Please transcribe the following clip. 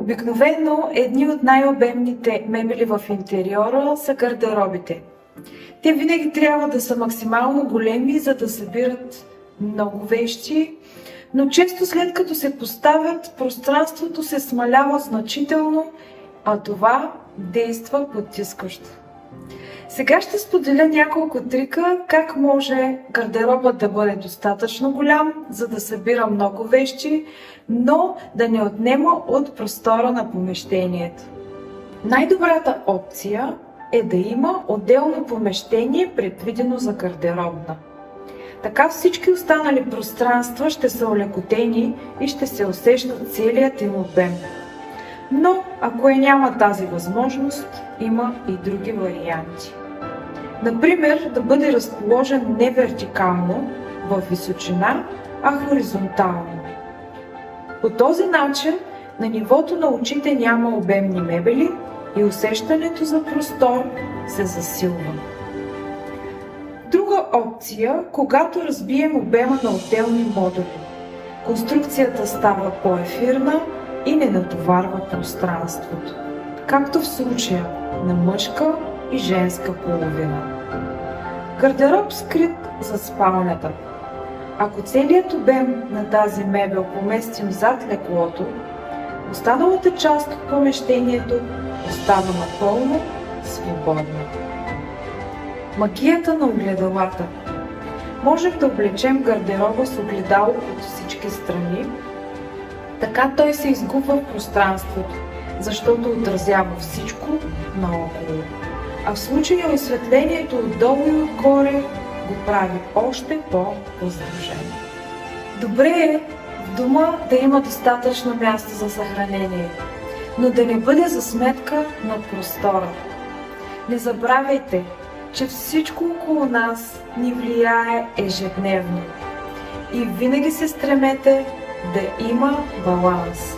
Обикновено едни от най-обемните мебели в интериора са гардеробите. Те винаги трябва да са максимално големи, за да събират много вещи, но често след като се поставят, пространството се смалява значително, а това действа потискащо. Сега ще споделя няколко трика как може гардеробът да бъде достатъчно голям, за да събира много вещи, но да не отнема от простора на помещението. Най-добрата опция е да има отделно помещение, предвидено за гардеробна. Така всички останали пространства ще са олекотени и ще се усещат целият им обем. Но ако няма тази възможност, има и други варианти. Например, да бъде разположен не вертикално, в височина, а хоризонтално. По този начин на нивото на очите няма обемни мебели и усещането за простор се засилва. Друга опция, когато разбием обема на отделни модули. Конструкцията става по-ефирна и не натоварва пространството, както в случая на мъжка и женска половина. Гардероб скрит за спалнята. Ако целият обем на тази мебел поместим зад леглото, останалата част от помещението остава напълно свободна. Магията на огледалата. Можем да облечем гардероба с огледало от всички страни, така той се изгубва в пространството, защото отразява всичко наоколо. А в случая осветлението отдолу и отгоре го прави още по-въздушено. Добре е в дома да има достатъчно място за съхранение, но да не бъде за сметка на простора. Не забравяйте, че всичко около нас ни влияе ежедневно и винаги се стремете да има баланс.